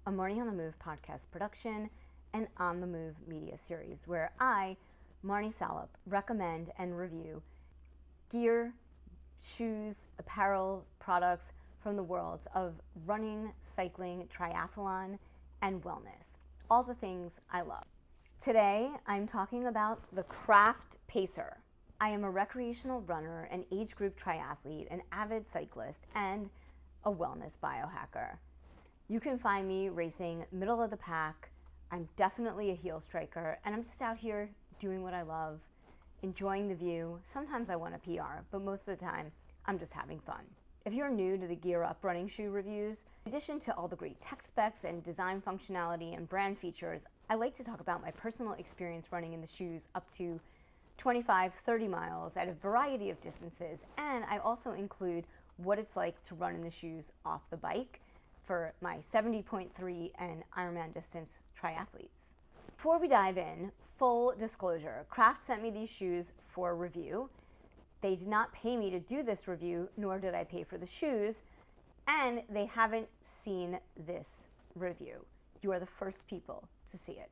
a Marnie on the Move podcast production and On the Move media series where I, Marnie Salop, recommend and review gear, shoes, apparel, products from the worlds of running, cycling, triathlon, and wellness. All the things I love. Today, I'm talking about the Craft Pacer. I am a recreational runner, an age group triathlete, an avid cyclist, and a wellness biohacker. You can find me racing middle of the pack. I'm definitely a heel striker, and I'm just out here doing what I love, enjoying the view. Sometimes I want a PR, but most of the time, I'm just having fun. If you're new to the Gear Up running shoe reviews, in addition to all the great tech specs and design functionality and brand features, I like to talk about my personal experience running in the shoes up to 25, 30 miles at a variety of distances, and I also include what it's like to run in the shoes off the bike for my 70.3 and Ironman distance triathletes. Before we dive in, full disclosure, Craft sent me these shoes for review. They did not pay me to do this review, nor did I pay for the shoes, and they haven't seen this review. You are the first people to see it.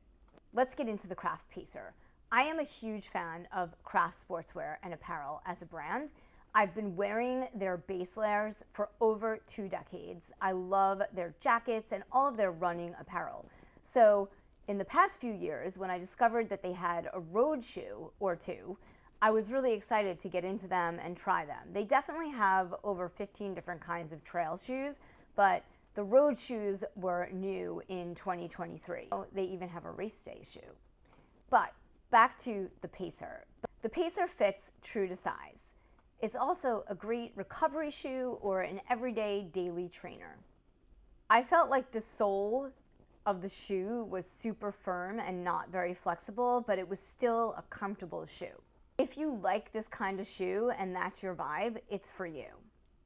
Let's get into the Craft Pacer. I am a huge fan of Craft sportswear and apparel as a brand. I've been wearing their base layers for over 2 decades. I love their jackets and all of their running apparel. So in the past few years, when I discovered that they had a road shoe or two, I was really excited to get into them and try them. They definitely have over 15 different kinds of trail shoes, but the road shoes were new in 2023. They even have a race day shoe. But back to the Pacer. The Pacer fits true to size. It's also a great recovery shoe or an everyday daily trainer. I felt like the sole of the shoe was super firm and not very flexible, but it was still a comfortable shoe. If you like this kind of shoe and that's your vibe, it's for you.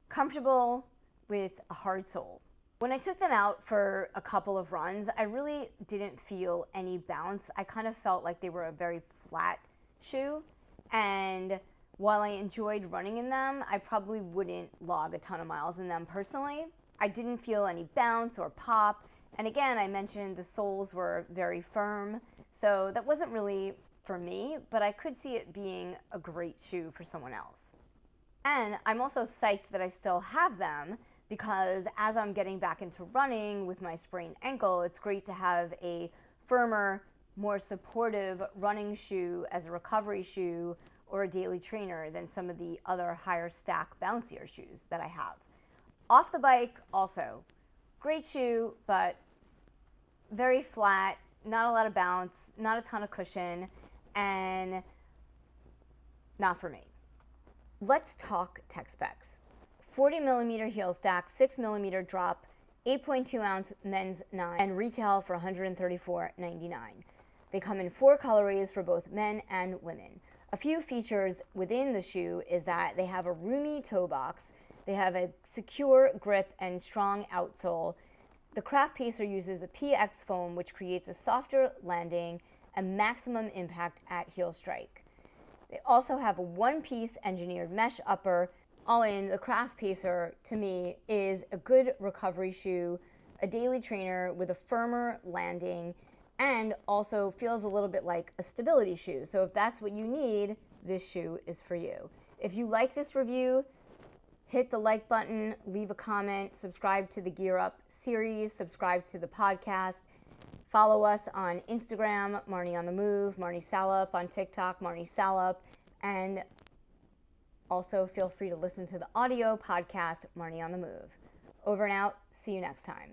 Comfortable with a hard sole. When I took them out for a couple of runs, I really didn't feel any bounce. I kind of felt like they were a very flat shoe, and while I enjoyed running in them, I probably wouldn't log a ton of miles in them personally. I didn't feel any bounce or pop, and again, I mentioned the soles were very firm, so that wasn't really for me, but I could see it being a great shoe for someone else. And I'm also psyched that I still have them, because as I'm getting back into running with my sprained ankle, it's great to have a firmer, more supportive running shoe as a recovery shoe or a daily trainer than some of the other higher stack, bouncier shoes that I have. Off the bike, also, great shoe, but very flat, not a lot of bounce, not a ton of cushion, and not for me. Let's talk tech specs. 40 millimeter heel stack, 6 millimeter drop, 8.2 ounce men's 9, and retail for $134.99. They come in 4 colorways for both men and women. A few features within the shoe is that they have a roomy toe box, they have a secure grip and strong outsole. The Craft Pacer uses the PX foam, which creates a softer landing and maximum impact at heel strike. They also have a one-piece engineered mesh upper. All in, the Craft Pacer, to me, is a good recovery shoe, a daily trainer with a firmer landing, and also feels a little bit like a stability shoe. So if that's what you need, this shoe is for you. If you like this review, hit the like button, leave a comment, subscribe to the Gear Up series, subscribe to the podcast, follow us on Instagram, Marnie on the Move, Marnie Salop, on TikTok, Marnie Salop, and also feel free to listen to the audio podcast, Marnie on the Move. Over and out. See you next time.